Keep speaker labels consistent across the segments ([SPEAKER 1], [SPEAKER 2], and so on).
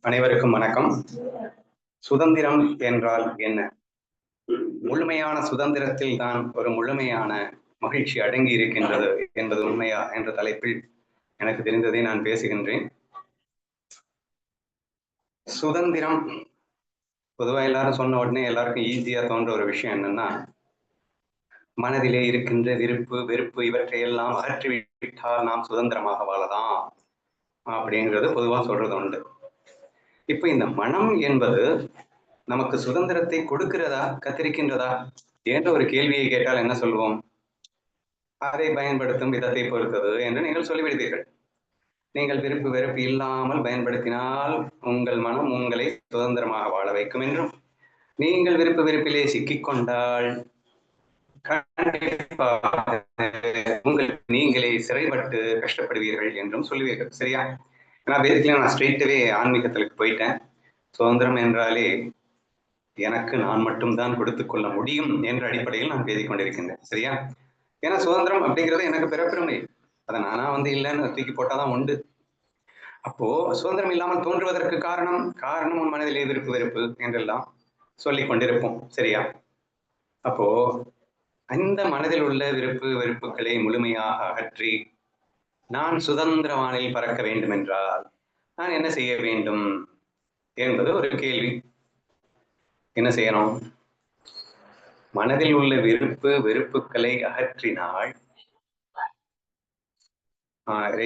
[SPEAKER 1] அனைவருக்கும் வணக்கம். சுதந்திரம் என்றால் என்ன? முழுமையான சுதந்திரத்தில் தான் ஒரு முழுமையான மகிழ்ச்சி அடங்கி இருக்கின்றது என்பது உண்மையா என்ற தலைப்பில் எனக்கு தெரிந்ததை நான் பேசுகின்றேன். சுதந்திரம் பொதுவா எல்லாரும் சொன்ன உடனே எல்லாருக்கும் ஈஸியா தோன்ற ஒரு விஷயம் என்னன்னா, மனதிலே இருக்கின்ற விருப்பு, வெறுப்பு இவற்றையெல்லாம் அகற்றிவிட்டால் நாம் சுதந்திரமாக வாழலாம் அப்படிங்கிறது பொதுவா சொல்றது உண்டு. இப்ப இந்த மனம் என்பது நமக்கு சுதந்திரத்தை கொடுக்கிறதா, கத்திருக்கின்றதா என்ற ஒரு கேள்வியை கேட்டால் என்ன சொல்வோம்? அதை பயன்படுத்தும் விதத்தை பொறுத்தது என்று நீங்கள் சொல்லிவிடுவீர்கள். நீங்கள் விருப்பு வெறுப்பு இல்லாமல் பயன்படுத்தினால் உங்கள் மனம் உங்களை சுதந்திரமாக வாழ வைக்கும் என்றும், நீங்கள் விருப்பு வெறுப்பிலே சிக்கிக்கொண்டால் கண்டிப்பாக உங்களுக்கு நீங்களே சிறைப்பட்டு கஷ்டப்படுவீர்கள் என்றும் சொல்லுவீர்கள். சரியா? நான் பேசிக்கலி நான் ஸ்ட்ரெயிட்டாவே ஆன்மீகத்திற்கு போயிட்டேன். சுதந்திரம் என்றாலே எனக்கு நான் மட்டும்தான் கொடுத்துக் கொள்ள முடியும் என்ற அடிப்படையில் நான் பேசிக் கொண்டிருக்கின்றேன். சரியா? ஏன்னா சுதந்திரம் அப்படிங்கிறது எனக்கு பிறப்புரிமை. அதை நானா இல்லைன்னு தூக்கி போட்டாதான் உண்டு. அப்போ சுதந்திரம் இல்லாமல் தோன்றுவதற்கு காரணம் உன் மனதிலே விருப்பு வெறுப்பு என்றெல்லாம் சொல்லிக் கொண்டிருப்போம். சரியா? அப்போ அந்த மனதில் உள்ள விருப்பு வெறுப்புகளை முழுமையாக அகற்றி நான் சுதந்திர வானில் பறக்க வேண்டும் என்றால் நான் என்ன செய்ய வேண்டும் என்பது ஒரு கேள்வி. என்ன செய்யணும்? மனதில் உள்ள விருப்பு வெறுப்புகளை அகற்றினால்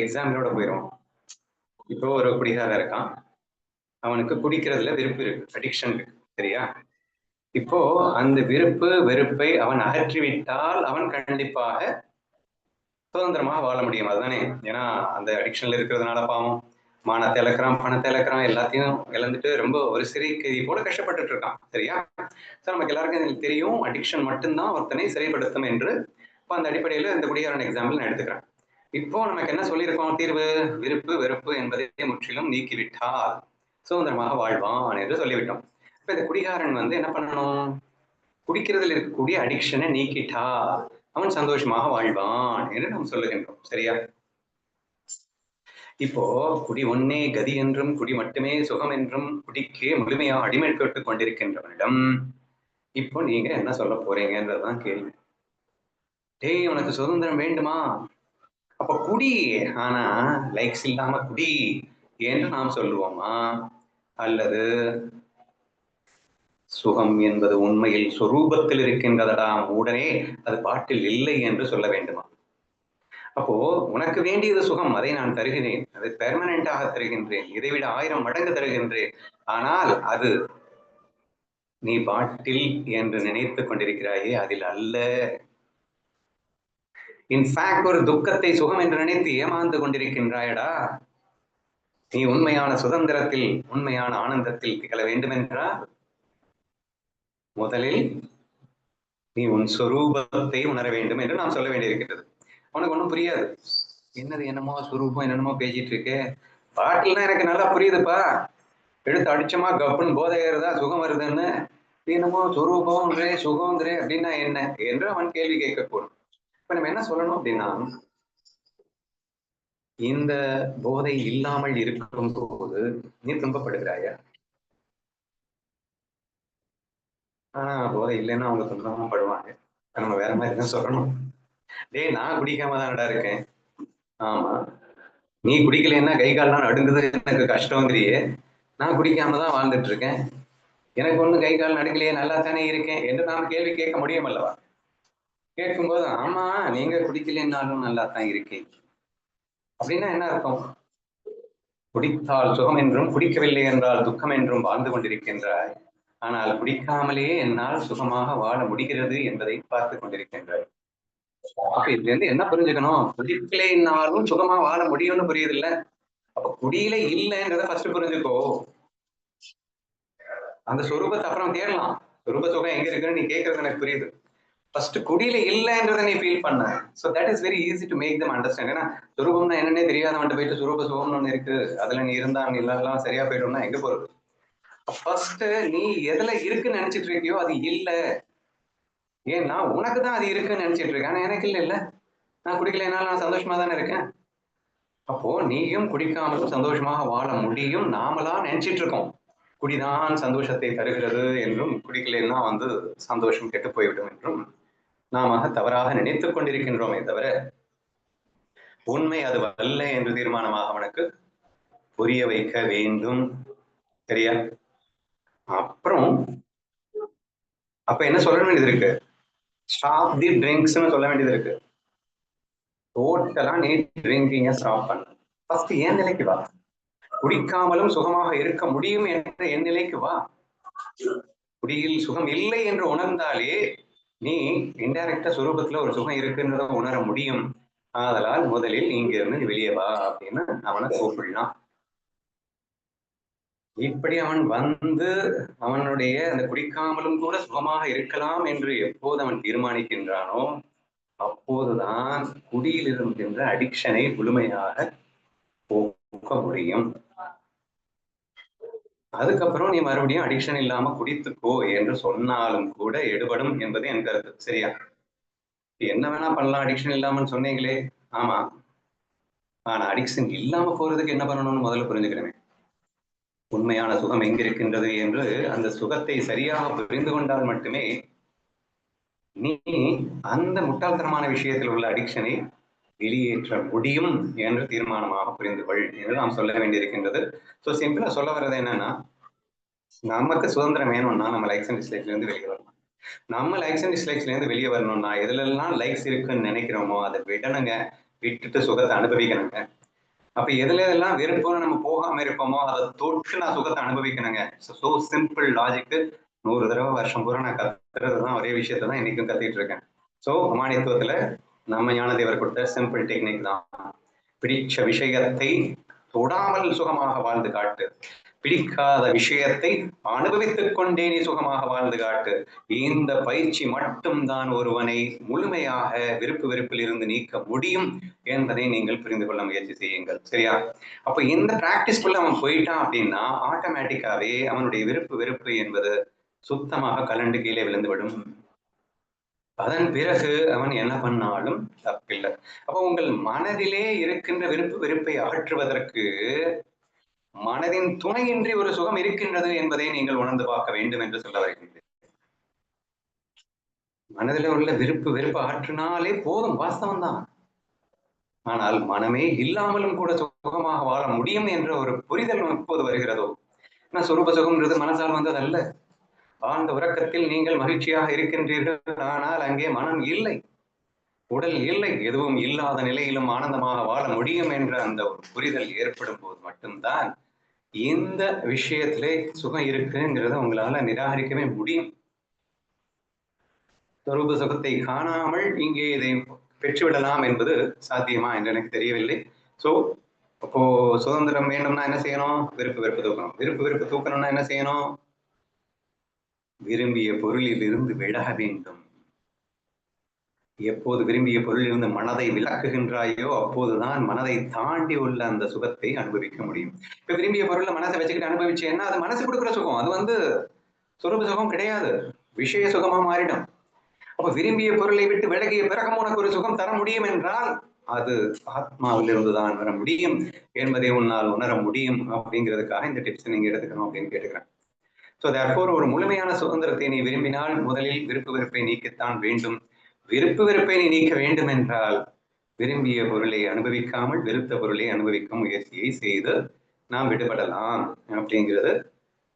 [SPEAKER 1] எக்ஸாம்பிளோட போயிடும். இப்போ ஒரு குடிகாரன் இருக்கான், அவனுக்கு குடிக்கிறதுல விருப்பு இருக்கு, அடிக்ஷன் இருக்கு. சரியா? இப்போ அந்த விருப்பு வெறுப்பை அவன் அகற்றிவிட்டால் அவன் கண்டிப்பாக சுதந்திரமாக வாழ முடியும். அதுதானே? ஏன்னா அந்த அடிக்ஷன்ல இருக்கிறதுனால பாவம் மானத்தை இழக்கிறான், பணத்தை இழக்கிறான், எல்லாத்தையும் இழந்துட்டு ரொம்ப ஒரு சிறை கைதி போல கஷ்டப்பட்டுட்டு இருக்கான். சரியா? நமக்கு எல்லாருக்கும் தெரியும் அடிக்ஷன் மட்டும்தான் ஒருத்தனை சிறைப்படுத்தும் என்று. இப்போ அந்த அடிப்படையில் இந்த குடிகாரன் எக்ஸாம்பிள் நான் எடுத்துக்கிறேன். இப்போ நமக்கு என்ன சொல்லியிருக்கோம் தீர்வு? விருப்பு வெறுப்பு என்பதை முற்றிலும் நீக்கிவிட்டால் சுதந்திரமாக வாழ்வான் என்று சொல்லிவிட்டோம். இப்ப இந்த குடிகாரன் என்ன பண்ணணும்? குடிக்கிறதுல இருக்கக்கூடிய அடிக்ஷனை நீக்கிட்டா அவன் சந்தோஷமாக வாழ்வான் என்று நாம் சொல்லுகின்றோம். சரியா? இப்போ குடி ஒன்னே கதி என்றும் குடி மட்டுமே சுகம் என்றும் குடிக்கு முழுமையா அடிமைப்பட்டுக் கொண்டிருக்கின்றவனிடம் இப்போ நீங்க என்ன சொல்ல போறீங்கன்றதுதான் கேள்வி. டேய், உனக்கு சுதந்திரம் வேண்டுமா? அப்ப குடி, ஆனா லைக்ஸ் இல்லாம குடி என்று நாம் சொல்லுவோமா? அல்லது சுகம் என்பது உண்மையில் சொரூபத்தில் இருக்கின்றதடா உடனே அது பாட்டில் இல்லை என்று சொல்ல வேண்டுமா? அப்போ உனக்கு வேண்டியது சுகம், அதை நான் தருகிறேன், அதை பெர்மனண்டாக தருகின்றேன், இதைவிட 1000 மடங்கு தருகின்றேன். ஆனால் அது நீ பாட்டில் என்று நினைத்துக் கொண்டிருக்கிறாயே, அதில் அல்ல. இன்ஃபேக்ட் ஒரு துக்கத்தை சுகம் என்று நினைத்து ஏமாந்து கொண்டிருக்கின்றாயடா. நீ உண்மையான சுதந்திரத்தில் உண்மையான ஆனந்தத்தில் திகழ வேண்டும் என்றால் முதலில் நீ உன் சொரூபத்தை உணர வேண்டும் என்று நாம் சொல்ல வேண்டியிருக்கிறது. அவனுக்கு ஒண்ணும் புரியாது. என்னது என்னமோ சுரூபம் என்னென்னமோ பேசிட்டு இருக்கு, பாட்டில்னா எனக்கு நல்லா புரியுதுப்பா, எடுத்து அடிச்சமா கப்புன்னு போதை ஏறுதா சுகம் வருதுன்னு, என்னமோ சொரூபம்ன்றே சுகம்ன்றே அப்படின்னா என்ன என்று அவன் கேள்வி கேட்கக்கூடும். இப்ப நம்ம என்ன சொல்லணும் அப்படின்னா, இந்த போதை இல்லாமல் இருக்கும் போது நீ துன்பப்படுகிறாயா? போதை இல்லைன்னா அவங்க துன்பமும் படுவாங்க. நம்ம வேற மாதிரி தான் சொல்லணும். டேய், நான் குடிக்காம தானடா இருக்கேன். ஆமா, நீ குடிக்கலைன்னா கை கால்லாம் நடுங்குது எனக்கு கஷ்டங்கிறியே, நான் குடிக்காம தான் வாழ்ந்துட்டு இருக்கேன், எனக்கு ஒண்ணு கை கால் நடுங்கலையே, நல்லா தானே இருக்கேன் என்று நாம் கேள்வி கேட்க முடியும் அல்லவா? கேட்கும்போது ஆமா, நீங்க குடிக்கலைன்னாலும் நல்லா தான் இருக்கேன் அப்படின்னா என்ன அர்த்தம்? குடித்தால் சுகம் என்றும் குடிக்கவில்லை என்றால் துக்கம் என்றும் வாழ்ந்து கொண்டிருக்கின்றாய். ஆனால் குடிக்காமலேயே என்னால் சுகமாக வாழ முடிகிறது என்பதை பார்த்துக் கொண்டிருக்கின்றாய். அப்ப இதுல இருந்து என்ன புரிஞ்சுக்கணும்? குடிக்கலைன்னாலும் சுகமா வாழ முடியும்னு புரியுது இல்ல? அப்ப குடியில இல்லைன்றத ஃபர்ஸ்ட் புரிஞ்சுக்கோ. அந்த சொரூபத்தை அப்புறம் தேடலாம். சொரூப சுகம் எங்க இருக்குன்னு நீ கேட்கறது எனக்கு புரியுது. ஃபர்ஸ்ட் குடியில இல்லைன்றதை நீ ஃபீல் பண்ண. So that is very easy to make them understand. ஏன்னா சொரூபம்னா என்னன்னே தெரியாதவன்ட்ட போயிட்டு சொரூப சுகம்னு ஒண்ணு இருக்கு, அதுல நீ இருந்தா நீ எல்லாம் சரியா போயிடும்னா எங்க போறது? ஃபர்ஸ்ட் நீ எதுல இருக்குன்னு நினைச்சிட்டு இருக்கியோ அது இல்ல. ஏன்னா உனக்கு தான் அது இருக்குன்னு நினைச்சிட்டு இருக்கேன், ஆனா எனக்கு இல்ல. நான் குடிக்கலைனாலும் நான் சந்தோஷமா தானே இருக்கேன். அப்போ நீயும் குடிக்காமலும் சந்தோஷமாக வாழ முடியும். நாமளா நினைச்சிட்டு இருக்கோம். குடிதான் சந்தோஷத்தை தருகிறது என்றும், குடிக்கலைன்னா சந்தோஷம் கெட்டு போய்விடும் என்றும் நாம தவறாக நினைத்துக் கொண்டிருக்கின்றோமே தவிர, உண்மை அது அல்ல என்று தீர்மானமாக அவனுக்கு புரிய வைக்க வேண்டும். சரியா? அப்புறம் அப்ப என்ன சொல்ல வேண்டியது இருக்கு? ஸ்டாப் தி ட்ரிங்க்ஸ்னு சொல்ல வேண்டியது இருக்கு. டோட்டலா நீ ட்ரிங்கிங்க ஸ்டாப் பண்ணு. ஃபர்ஸ்ட் என் நிலைக்கு வா. குடிக்காமலும் சுகமாக இருக்க முடியும் என்ற என் நிலைக்கு வா. குடியில் சுகம் இல்லை என்று உணர்ந்தாலே நீ இன்டைரக்டா சுரூபத்துல ஒரு சுகம் இருக்குன்றத உணர முடியும். ஆதலால் முதலில் இங்க இருந்து நீ வெளியே வா அப்படின்னு அவனை கூப்பிடலாம். இப்படி அவன் அவனுடைய அந்த குடிக்காமலும் கூட சுகமாக இருக்கலாம் என்று எப்போது அவன் தீர்மானிக்கின்றானோ அப்போதுதான் குடியில் இருக்கின்ற அடிக்ஷனை முழுமையாக போக்க முடியும். அதுக்கப்புறம் நீ மறுபடியும் அடிக்ஷன் இல்லாம குடித்துக்கோ என்று சொன்னாலும் கூட எடுபடும் என்பது என் கருத்து. சரியா? என்ன வேணா பண்ணலாம் அடிக்ஷன் இல்லாமன்னு சொன்னீங்களே. ஆமா. ஆனா அடிக்ஷன் இல்லாம போறதுக்கு என்ன பண்ணணும்னு முதல்ல புரிஞ்சுக்கிறேன். உண்மையான சுகம் எங்கிருக்கின்றது என்று அந்த சுகத்தை சரியாக புரிந்து கொண்டால் மட்டுமே நீ அந்த முட்டாள்தனமான விஷயத்தில் உள்ள அடிக்ஷனை வெளியேற்ற முடியும் என்று தீர்மானமாக புரிந்து கொள் என்று நாம் சொல்ல வேண்டியிருக்கின்றது. ஸோ சிம்பிளா சொல்ல வர்றது என்னன்னா, நமக்கு சுதந்திரம் வேணும்னா நம்ம லைக்ஸ் அண்ட் டிஸ்லைக்ஸ்ல இருந்து வெளியே வரணும். நம்ம லைக்ஸ் அண்ட் டிஸ்லைக்ஸ்ல இருந்து வெளியே வரணும்னா எதுலெல்லாம் லைக்ஸ் இருக்குன்னு நினைக்கிறோமோ அதை விடணுங்க, விட்டுட்டு சுகத்தை அனுபவிக்கணுங்க. அப்ப எதுல எல்லாம் வெறுப்புன்னு நம்ம போகாம இருப்போமோ அதை தொட்டு நான் சுகத்தை அனுபவிக்கணுங்க. ஸோ சிம்பிள் லாஜிக்கு 100 தடவை வருஷம் பூரா நான் கத்துறதுதான் ஒரே விஷயத்தை தான் இன்னைக்கும் கத்திட்டு இருக்கேன். ஸோ அமானித்துவத்துல நம்ம ஞானதேவர் கொடுத்த சிம்பிள் டெக்னிக் தான். பிடிச்ச விஷயத்தை தொடாமல் சுகமாக வாழ்ந்து காட்டு, பிடிக்காத விஷயத்தை அனுபவித்துக் கொண்டே நீ சுகமாக வாழ்ந்து காட்டு. இந்த பயிற்சி மட்டும்தான் ஒருவனை முழுமையாக வெறுப்பில் இருந்து நீக்க முடியும் என்பதை நீங்கள் புரிந்து கொள்ள முயற்சி செய்யுங்கள். சரியா? அப்ப இந்த பிராக்டிஸ்குள்ள அவன் போயிட்டான் அப்படின்னா ஆட்டோமேட்டிக்காவே அவனுடைய வெறுப்பு என்பது சுத்தமாக கலண்டு கீழே விழுந்துவிடும். அதன் பிறகு அவன் என்ன பண்ணாலும் தப்பில்லை. அப்போ உங்கள் மனதிலே இருக்கின்ற வெறுப்பை அகற்றுவதற்கு மனதின் துணையின்றி ஒரு சுகம் இருக்கின்றது என்பதை நீங்கள் உணர்ந்து பார்க்க வேண்டும் என்று சொல்ல வருகின்றேன். மனதில் உள்ள வெறுப்பு அகற்றினாலே போதும், வாஸ்தவம் தான். ஆனால் மனமே இல்லாமலும் கூட சுகமாக வாழ முடியும் என்ற ஒரு புரிதல் எப்போது வருகிறதோ, ஏன்னா சொரூப சுகம்ன்றது மனசால் வந்ததல்ல. ஆழ்ந்த உறக்கத்தில் நீங்கள் மகிழ்ச்சியாக இருக்கின்றீர்கள், ஆனால் அங்கே மனம் இல்லை, உடல் இல்லை, எதுவும் இல்லாத நிலையிலும் ஆனந்தமாக வாழ முடியும் என்ற அந்த ஒரு புரிதல் ஏற்படும் போது மட்டும்தான் இந்த விஷயத்திலே சுகம் இருக்குங்கிறத உங்களால நிராகரிக்கவே முடியும். சொரூப சுகத்தை காணாமல் இங்கே இதை பெற்றுவிடலாம் என்பது சாத்தியமா என்று எனக்கு தெரியவில்லை. சோ அப்போ சுதந்திரம் வேண்டும்னா என்ன செய்யணும்? வெறுப்பு தூக்கணும். வெறுப்பு தூக்கணும்னா என்ன செய்யணும்? விரும்பிய பொருளில் இருந்து விட வேண்டும். எப்போது விரும்பிய பொருளிலிருந்து மனதை விலக்குகின்றாயோ அப்போதுதான் மனதை தாண்டி உள்ள அந்த சுகத்தை அனுபவிக்க முடியும். இப்ப விரும்பிய பொருளை மனசை வச்சுக்கிட்டு அனுபவிச்சேன்னா அது மனசு கொடுக்குற சுகம், அது சொரூப சுகம் கிடையாது, விஷய சுகமா மாறிடும். அப்ப விரும்பிய பொருளை விட்டு விலகிய பிறகும் உனக்கு ஒரு சுகம் தர முடியும் என்றால் அது ஆத்மாவில் இருந்துதான் வர முடியும் என்பதை உன்னால் உணர முடியும் அப்படிங்கிறதுக்காக இந்த டிப்ஸ் நீங்க எடுத்துக்கணும் அப்படின்னு கேட்டுக்கிறேன். ஸோ தேர்ஃபோர் ஒரு முழுமையான சுதந்திரத்தை நீ விரும்பினால் முதலில் வெறுப்பை நீக்கத்தான் வேண்டும். வெறுப்பை நீ நீக்க வேண்டும் என்றால் விரும்பிய பொருளை அனுபவிக்காமல் வெறுத்த பொருளை அனுபவிக்கும் முயற்சியை செய்து நாம் விடுபடலாம் அப்படிங்கிறது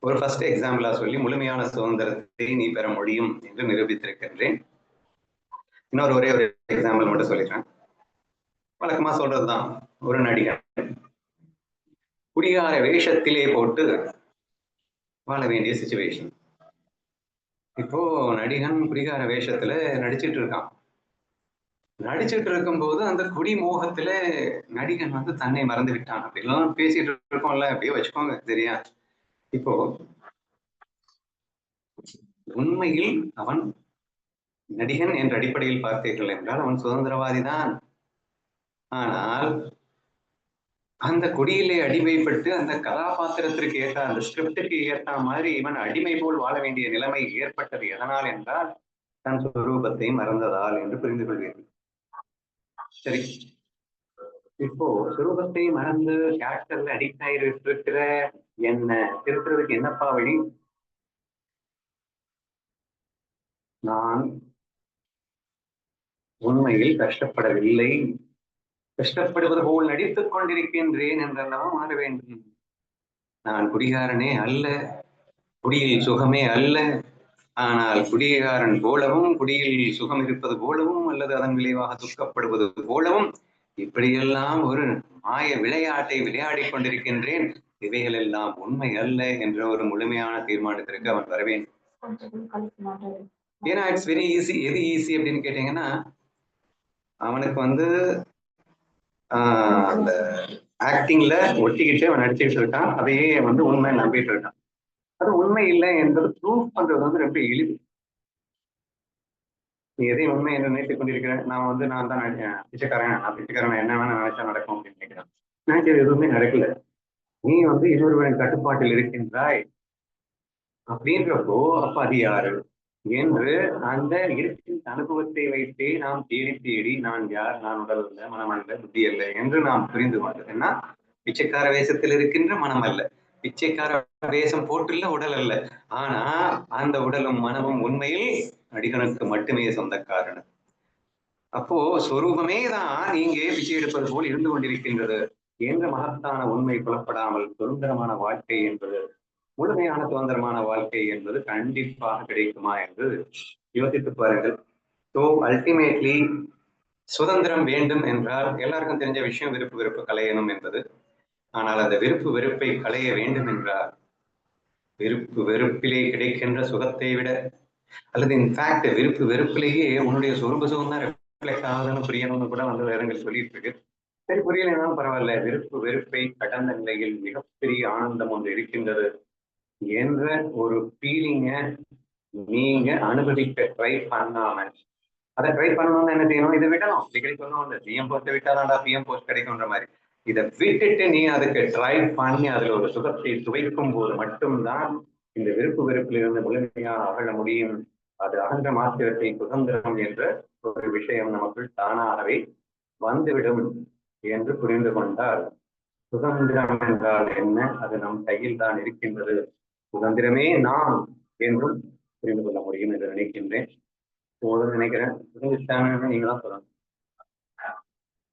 [SPEAKER 1] ஒரு ஃபர்ஸ்ட் எக்ஸாம்பிளா சொல்லி முழுமையான சுதந்திரத்தை நீ பெற முடியும் என்று நிரூபித்திருக்கின்றேன். இன்னொரு ஒரே ஒரு எக்ஸாம்பிள் மட்டும் சொல்லிடுறேன். வழக்கமா சொல்றதுதான், ஒரு நடிகர் குடிகார வேஷத்திலே போட்டு வாழ வேண்டிய சிச்சுவேஷன். இப்போ நடிகன் குடிகார வேஷத்துல நடிச்சிட்டு இருக்கான். நடிச்சிட்டு இருக்கும்போது அந்த குடி மோகத்துல நடிகன் தன்னை மறந்து விட்டான். அப்படிலாம் பேசிட்டு இருக்கோம்ல, அப்படியே வச்சுக்கோங்க. சரியா? இப்போ உண்மையில் அவன் நடிகன் என்ற அடிப்படையில் பார்த்தீர்கள் என்றால் அவன் சுதந்திரவாதி தான். ஆனால் அந்த குடியிலே அடிமைப்பட்டு அந்த கதாபாத்திரத்திற்கு ஏற்ற அந்த ஸ்கிரிப்டுக்கு ஏற்ற மாதிரி இவன் அடிமை போல் வாழ வேண்டிய நிலைமை ஏற்பட்டது எதனால் என்றால் தன் சுரூபத்தை மறந்ததால் என்று புரிந்து கொள்வீர்கள். சரி, இப்போ சுரூபத்தை மறந்து கேரக்டர்ல அடிக்ட் ஆகிட்டு இருக்கிற என்ன திருத்துறதுக்கு என்னப்பா வழி? நான் உண்மையில் கஷ்டப்படவில்லை, கஷ்டப்படுவது போல் நடித்துக் கொண்டிருக்கின்றேன் என்றெல்லாம் மாற வேண்டும். நான் குடிகாரனே அல்ல, குடியில் சுகமே அல்ல. ஆனால் குடிகாரன் போலவும், குடியில் சுகம் இருப்பது போலவும், அல்லது அதன் விளைவாக துக்கப்படுவது போலவும் இப்படியெல்லாம் ஒரு மாய விளையாட்டை விளையாடிக் கொண்டிருக்கின்றேன். இவைகள் எல்லாம் உண்மை அல்ல என்ற ஒரு முழுமையான தீர்மானத்திற்கு அவன் வர வேண்டும். ஏன்னா இட்ஸ் வெரி ஈஸி. எது ஈஸி அப்படின்னு கேட்டீங்கன்னா, அவனுக்கு வந்து அந்த ஆக்டிங்ல ஒட்டிக்கிட்டு அவன் நடிச்சுட்டு இருக்கான். அதையே வந்து உண்மை நம்பிட்டு இருக்கான். அது உண்மை இல்லை என்பது ப்ரூஃப் பண்றது வந்து ரொம்ப எளிது. நீ எதையும் உண்மை என்று நினைத்துக் கொண்டிருக்கிறேன். நான் தான் பிச்சைக்காரன், நான் பிச்சைக்காரன் என்ன வேணா நினைச்சா நடக்கும் அப்படின்னு நினைக்கிறேன். நினைக்கிறது எதுவுமே நடக்கல. நீ வந்து இன்னொருவரின் கட்டுப்பாட்டில் இருக்கின்றாய் அப்படின்றப்போ அப்ப அது யாரு என்று அந்த இருக்கின்ற அனுபவத்தை வைத்தே நாம் தேடி தேடி நான் யார், நான் உடல் அல்ல, மனம் அல்ல, புத்தி அல்ல என்று நாம் புரிந்து கொண்டதுன்னா பிச்சைக்கார வேஷத்தில் இருக்கின்ற மனம் அல்ல, பிச்சைக்கார வேஷம் போட்டுள்ள உடல் அல்ல. ஆனா அந்த உடலும் மனமும் உண்மையில் அடிகனுக்கு மட்டுமே சொந்தக்காரன். அப்போ சொரூபமே தான் இங்கே பிச்சை எடுப்பது போல் இருந்து கொண்டிருக்கின்றது என்ற மகத்தான உண்மை புலப்படாமல் சுதந்திரமான வாழ்க்கை என்பது, முழுமையான சுதந்திரமான வாழ்க்கை என்பது கண்டிப்பாக கிடைக்குமா என்று யோசித்து பாருங்கள். ஸோ அல்டிமேட்லி சுதந்திரம் வேண்டும் என்றால் எல்லாருக்கும் தெரிஞ்ச விஷயம் விருப்பு வெறுப்பு களையணும் என்பது. ஆனால் அந்த விருப்பு வெறுப்பை களைய வேண்டும் என்றால் விருப்பு வெறுப்பிலே கிடைக்கின்ற சுகத்தை விட, அல்லது இன்ஃபேக்ட் விருப்பு வெறுப்பிலேயே உன்னுடைய சொரூப சுகம் தான் ரிஃப்ளெக்ட் ஆகுதுன்னு புரியணும்னு கூட வந்து வேதங்கள் சொல்லிட்டு இருக்கு. சரி, புரியலைனாலும் பரவாயில்ல. விருப்பு வெறுப்பை கடந்த நிலையில் மிகப்பெரிய ஆனந்தம் ஒன்று இருக்கின்றது என்ற ஒரு ஃபீலிங்க நீங்க அனுபவிக்க ட்ரை பண்ணாம, அதை ட்ரை பண்ணணும்னு என்ன செய்யணும்? இதை விடணும். டிகிரி சொன்னோம், சிஎம் போஸ்ட் விட்டாதான்டா பிஎம் போஸ்ட் கிடைக்கும்ன்ற மாதிரி. இதை விட்டுட்டு நீ அதுக்கு ட்ரை பண்ணி அதுல ஒரு சுகத்தை துவைக்கும் போது மட்டும்தான் இந்த விருப்பு வெறுப்பிலிருந்து முழுமையாக அகழ முடியும். அது அகன்ற மாத்திரத்தை சுதந்திரம் என்ற ஒரு விஷயம் நமக்குள் தானாகவே வந்துவிடும் என்று புரிந்து கொண்டால், சுதந்திரம் என்றால் என்ன, அது நம் கையில் தான் இருக்கின்றது, சுதந்திரமே நாம் என்றும் புரிந்து கொள்ள முடியும் என்று நினைக்கின்றேன். நினைக்கிறேன் நீங்க தான் சொல்லணும்.